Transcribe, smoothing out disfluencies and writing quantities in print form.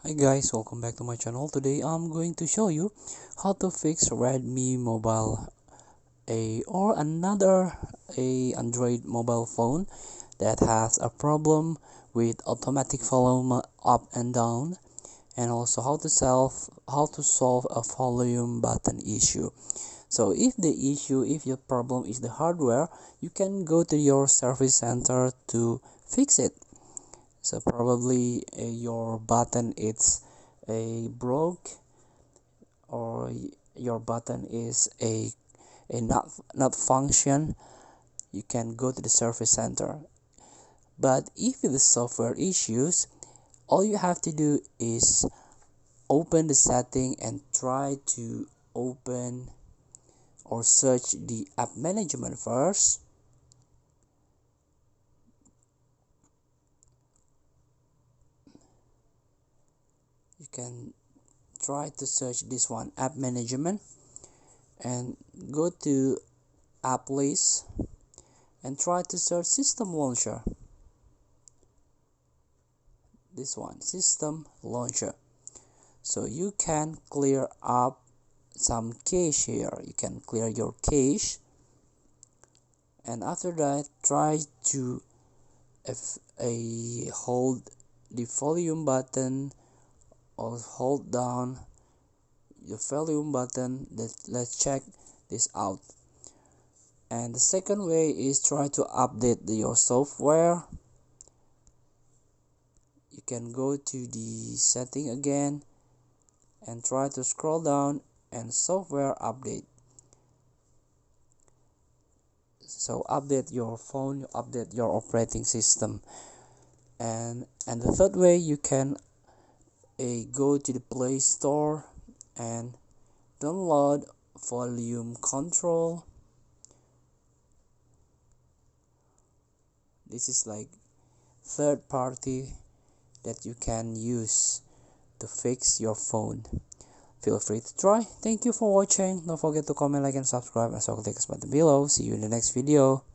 Hi guys, welcome back to my channel. Today I'm going to show you how to fix Redmi mobile or another Android mobile phone that has a problem with automatic volume up and down, and also how to solve a volume button issue. So if your problem is the hardware, you can go to your service center to fix it. So probably your button is a broke, or your button is a not function. You can go to the service center. But if it is software issues, all you have to do is open the setting and try to open or search the app management first. You can try to search this one, app management, and go to app list and try to search system launcher. This one, system launcher. So you can clear up some cache here. You can clear your cache, and after that try to hold the volume button or hold down the volume button. Let's check this out. And the second way is try to update your software. You can go to the setting again and try to scroll down and software update. So update your phone, update your operating system. And the third way, you can go to the Play Store and download volume control. This is like third party that you can use to fix your phone. Feel free to try. Thank you for watching. Don't forget to comment, like, and subscribe, and so click the button below. See you in the next video.